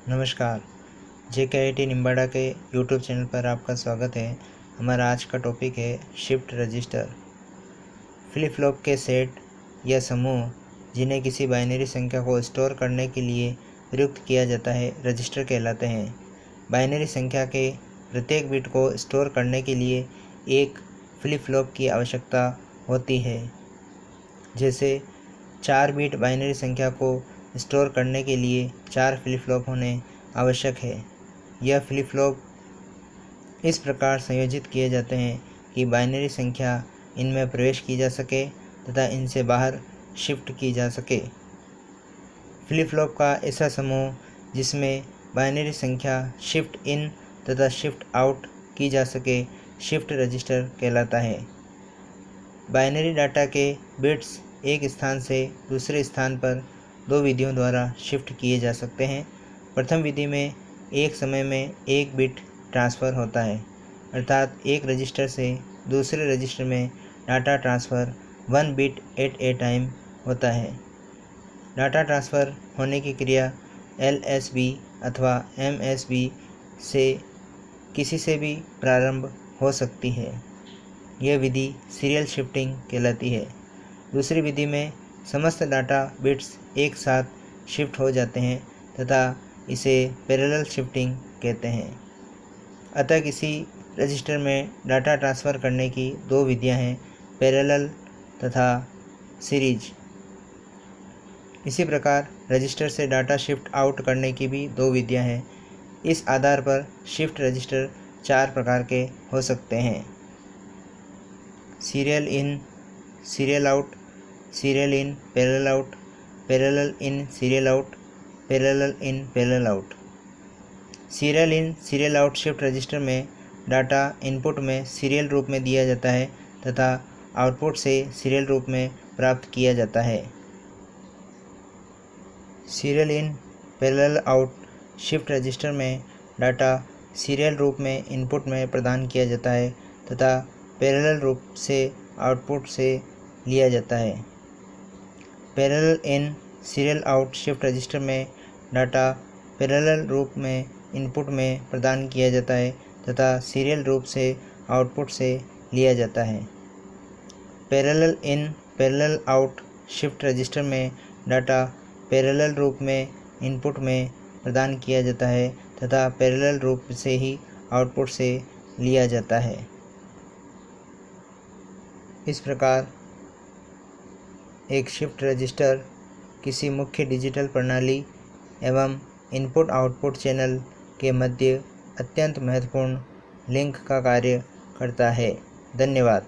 नमस्कार। JKIT निम्बाड़ा के YouTube channel पर आपका स्वागत है। हमारा आज का टॉपिक है शिफ्ट रजिस्टर। फ्लिप फ्लॉप के सेट या समूह जिन्हें किसी बाइनरी संख्या को स्टोर करने के लिए प्रयुक्त किया जाता है रजिस्टर कहलाते हैं। बाइनरी संख्या के प्रत्येक बिट को स्टोर करने के लिए एक फ्लिप फ्लॉप की आवश्यकता होती है। जैसे 4 बिट बाइनरी संख्या को स्टोर करने के लिए 4 फ्लिप फ्लॉप होने आवश्यक है। यह फ्लिप फ्लॉप इस प्रकार संयोजित किए जाते हैं कि बाइनरी संख्या इनमें प्रवेश की जा सके तथा इनसे बाहर शिफ्ट की जा सके। फ्लिप फ्लॉप का ऐसा समूह जिसमें बाइनरी संख्या शिफ्ट इन तथा शिफ्ट आउट की जा सके शिफ्ट रजिस्टर कहलाता है। बाइनरी डाटा के बिट्स एक स्थान से दूसरे स्थान पर 2 विधियों द्वारा शिफ्ट किए जा सकते हैं। प्रथम विधि में एक समय में एक बिट ट्रांसफ़र होता है, अर्थात एक रजिस्टर से दूसरे रजिस्टर में data transfer 1 bit at a time होता है। डाटा ट्रांसफ़र होने की क्रिया LSB अथवा MSB से किसी से भी प्रारंभ हो सकती है। यह विधि सीरियल शिफ्टिंग कहलाती है। दूसरी विधि में समस्त डाटा बिट्स एक साथ शिफ्ट हो जाते हैं तथा इसे पैरेलल शिफ्टिंग कहते हैं। अतः किसी रजिस्टर में डाटा ट्रांसफ़र करने की 2 विधियां हैं, पैरेलल तथा सीरीज। इसी प्रकार रजिस्टर से डाटा शिफ्ट आउट करने की भी 2 विधियां हैं। इस आधार पर शिफ्ट रजिस्टर 4 प्रकार के हो सकते हैं: serial in, serial out, serial in parallel out, parallel in serial out, parallel in parallel out. Serial in serial out shift register में डाटा इनपुट में सीरियल रूप में दिया जाता है तथा आउटपुट से सीरियल रूप में प्राप्त किया जाता है। Serial in parallel out shift register में डाटा सीरियल रूप में इनपुट में प्रदान किया जाता है तथा पैरेलल रूप से आउटपुट से लिया जाता है। Parallel in serial out shift register में डाटा पैरेलल रूप में इनपुट में प्रदान किया जाता है तथा सीरियल रूप से आउटपुट से लिया जाता है। Parallel in parallel out shift register में डाटा पैरेलल रूप में इनपुट में प्रदान किया जाता है तथा पैरेलल रूप से ही आउटपुट से लिया जाता है। इस प्रकार एक शिफ्ट रजिस्टर किसी मुख्य डिजिटल प्रणाली एवं इनपुट आउटपुट चैनल के मध्य अत्यंत महत्वपूर्ण लिंक का कार्य करता है। धन्यवाद।